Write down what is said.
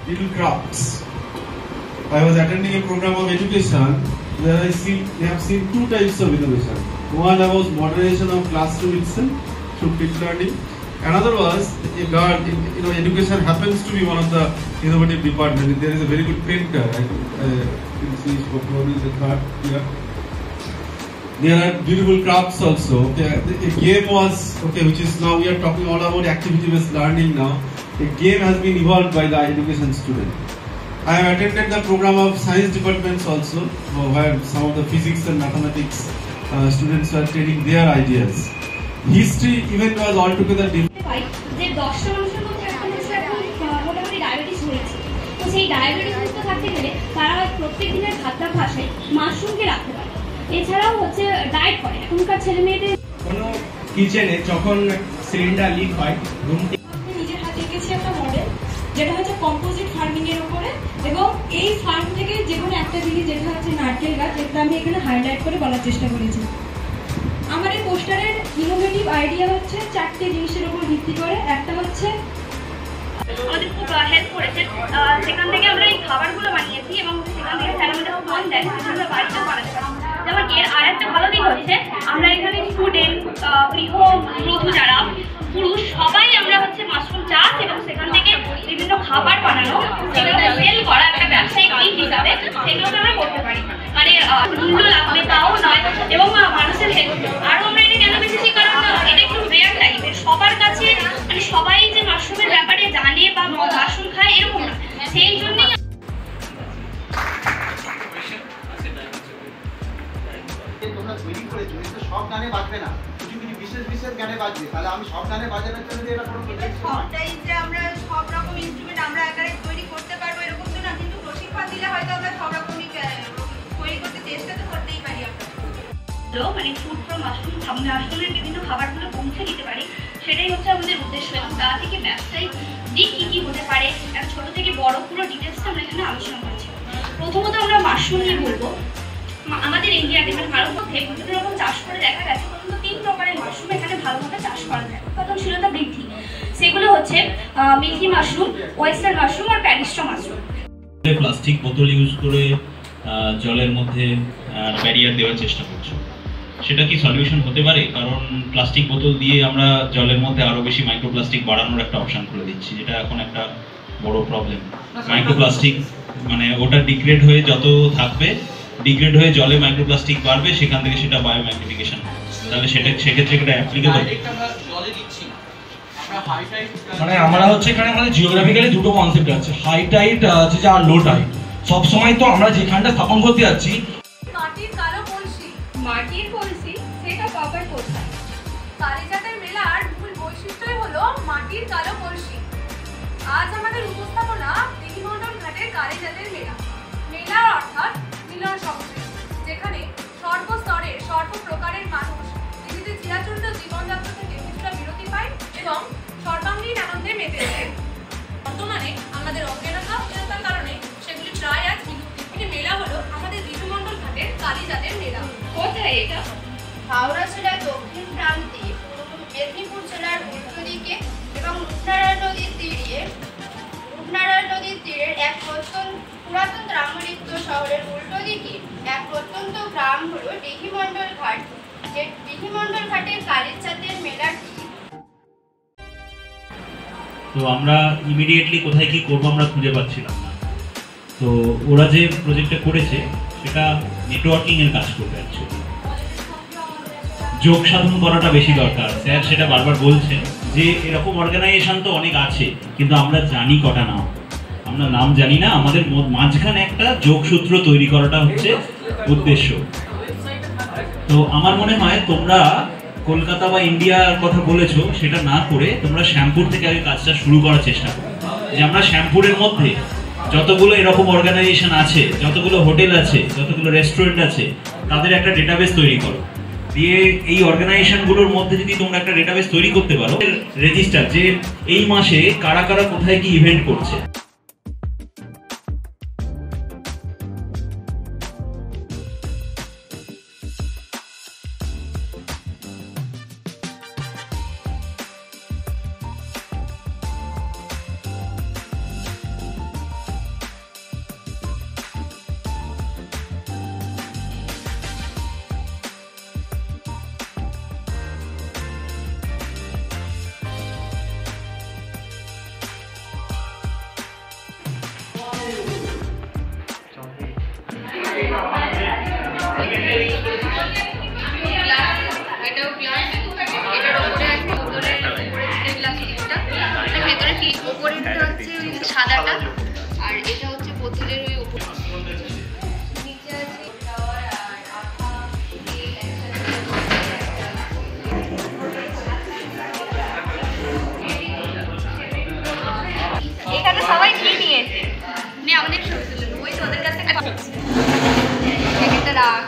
little crafts. I was attending a program of education where we have seen two types of innovation. One was moderation of classroom itself through quick learning. Another was a girl. Education happens to be one of the innovative departments. There is a very good painter. I can see probably the third here. There are beautiful crafts also. Okay. A game was which is now we are talking all about activity-based learning now. A game has been evolved by the education student. I have attended the program of science departments also, where some of the physics and mathematics students were telling their ideas. History event was altogether different. যে 10টা মানুষের মধ্যে একটা মানুষের এখন মোটামুটি diabetes হয়েছে, তো সেই ডায়াবেটিস মুক্ত থাকতে গেলে তারা প্রত্যেক দিনের খাদ্যাভ্যাসে মাশরুমকে রাখতে পারে। এছাড়াও ডায়েট করে এখনকার ছেলে মেয়েদের। কোনো কিচেনে যখন সিলিন্ডার লিক হয়, নিজের হাতে এঁকেছি একটা মডেল যেটা হচ্ছে কম্পোজিট ফার্মিং এর উপরে, এবং এই ফার্ম থেকে যে কোনো একটা জিনিস যেটা হচ্ছে নারকেল গাছ, যেটা আমি এখানে হাইলাইট করে বলার চেষ্টা করেছি। আমার এই পোস্টারের ইনোভেটিভ আইডিয়া হচ্ছে 4টে জিনিসের উপর ভিত্তি করে। একটা হচ্ছে আমাদের খুব হেল্প করেছে, সেখান থেকে আমরা এই খাবারগুলো বানিয়েছি এবং সেখান থেকে স্যার আমাদের ফোন দেন আমরা বাড়িতেও বানাতে পারি। যেমন এর আর একটা ভালো দিক হচ্ছে আমরা এখানে স্টুডেন্ট, গৃহবধূ যারা পুরুষ সবাই আমরা মাশরুম চাষ এবং সেখান থেকে বিভিন্ন খাবার বানানো, সেগুলো সেল করা একটা ব্যবসায়িক দিক হিসাবে সেগুলোকে আমরা করতে পারি। মানে মূল্য লাগবে তাও নয়, এবং মানুষের হেল্প। আরও আমরা এটা কেন বেশি কারণ এটা একটু রেয়ার টাইপের, সবার কাছে মানে সবাই যে মাশরুমের ব্যাপারে জানে বা মাশরুম খায় এরকম না, সেই জন্যই তোমরা তৈরি করেছো। এটা সব গানে বাজবে না, কিছু কিছু বিশেষ বিশেষ গানে বাজবে। তাহলে আমি সব গানে বাজানোর জন্য এটা কোনো সবটাই যে আমরা সব রকম ইনস্ট্রুমেন্ট আমরা একারে তৈরি করতে পারবো এরকম তো না, কিন্তু প্রশিক্ষণ দিলে হয়তো আমরা সব রকমই তৈরি করতে চেষ্টা তো করতেই পারি আমরা। মানে ফুড ফ্রম মাশরুম, মাশরুমের বিভিন্ন খাবারগুলো পৌঁছে দিতে পারি, সেটাই হচ্ছে আমাদের উদ্দেশ্য। এবং তা থেকে ব্যবসায়িক দিক কী কী হতে পারে, ছোট থেকে বড় পুরো ডিটেলসটা আমরা এখানে আলোচনা করছি। প্রথমত আমরা মাশরুম নিয়ে বলবো। আমাদের ইন্ডিয়াতে মানে ভারত মধ্যে বিভিন্ন রকম চাষ করে দেখা গেছে প্রথমত 3 প্রকারের মাশরুম এখানে ভালোভাবে চাষ করা যায় উৎপাদনশীলতা বৃদ্ধি। সেগুলো হচ্ছে মিল্কি মাশরুম, ওয়েস্টার্ন মাশরুম আর প্যারিস্ট্রা মাশরুম। প্লাস্টিক বোতল ইউজ করে জলের মধ্যে ব্যারিয়ার দেওয়ার চেষ্টা করছো, সেটা কি সলিউশন হতে পারে? কারণ প্লাস্টিক বোতল দিয়ে আমরা জলের মধ্যে আরো বেশি মাইক্রোপ্লাস্টিক বাড়ানোর একটা অপশন করে দিচ্ছি, যেটা এখন একটা বড় প্রবলেম। মাইক্রোপ্লাস্টিক মানে ওটা ডিগ্রেড হয়ে যত থাকবে, ডিগ্রেড হয়ে জলে মাইক্রোপ্লাস্টিক বাড়বে, সেখান থেকে সেটা বায়োম্যাগনিফিকেশন। তাহলে সেক্ষেত্রে এটা অ্যাপ্লিকেবল। মানে আমরা এখানে আমাদের জিওগ্রাফিক্যালি দুটো কনসেপ্ট আছে, হাই টাইড আছে আর লো টাইড। সবসময় তো আমরা যেখানটা স্থাপন করতে যাচ্ছি মাটির কালো কলসি, মাটির কলসি সেটা কভার করতে। কালীঘাটের মেলার মূল বৈশিষ্ট্যই হলো মাটির কালো কলসি। আজ আমাদের উপস্থাপনা দিঘিমণ্ডল ঘাটের কালীঘাটের মেলা। মেলা অর্থাৎ মিলন সংস্কৃতি, যেখানে সর্বস্তরের সর্বপ্রকারের মানুষ নিজেদের চিরাচরিত জীবনযাত্রা থেকে কিছুটা বিরতি পায় এবং সর্বাঙ্গীন আনন্দে মেতে যায়। বর্তমানে আমাদের অজ্ঞানতার কারণে সেগুলি প্রায় আজ বিলুপ্তি। মেলা হলো আমাদের দিঘিমণ্ডল ঘাটের কালীঘাটের মেলা। কোথায় এটা? হাওড়া জেলার দক্ষিণ প্রান্তে, মেদিনীপুর জেলার উল্টো দিকে এবং রূপনারায়ণ নদীর তীরের এক পুরাতন গ্রামলিপ্ত শহরের উল্টো দিকে এক প্রত্যন্ত গ্রাম হলো দিঘিমণ্ডল ঘাট। যে দিঘিমণ্ডল ঘাটের কালীঘাটের মেলাটি। তো আমরা ইমিডিয়েটলি কোথায় কি করবো আমরা খুঁজে পাচ্ছিলাম না। তো ওরা যে প্রজেক্টটা করেছে সেটা নেটওয়ার্কিং এর কাজ করবে, অ্যাকচুয়ালি যোগ সাধন করাটা বেশি দরকার। স্যার সেটা বারবার বলছেন যে এরকম অর্গানাইজেশন তো অনেক আছে, কিন্তু আমরা জানি কটা নাম, আমরা নাম জানি না। আমাদের মাঝখানে একটা যোগসূত্র তৈরি করাটা হচ্ছে উদ্দেশ্য। তো আমার মনে হয় তোমরা কলকাতা বা ইন্ডিয়ার কথা বলেছো, সেটা না করে তোমরা শ্যামপুর থেকে আগে কাজটা শুরু করার চেষ্টা করো। যে আমরা শ্যামপুরের মধ্যে যতগুলো এরকম অর্গানাইজেশন আছে, যতগুলো হোটেল আছে, যতগুলো রেস্টুরেন্ট আছে, তাদের একটা ডেটাবেস তৈরি করো। দিয়ে এই অর্গানাইজেশনগুলোর মধ্যে যদি তোমরা একটা ডেটাবেস তৈরি করতে পারো, রেজিস্টার যে এই মাসে কারা কারা কোথায় কি ইভেন্ট করছে। রাখ।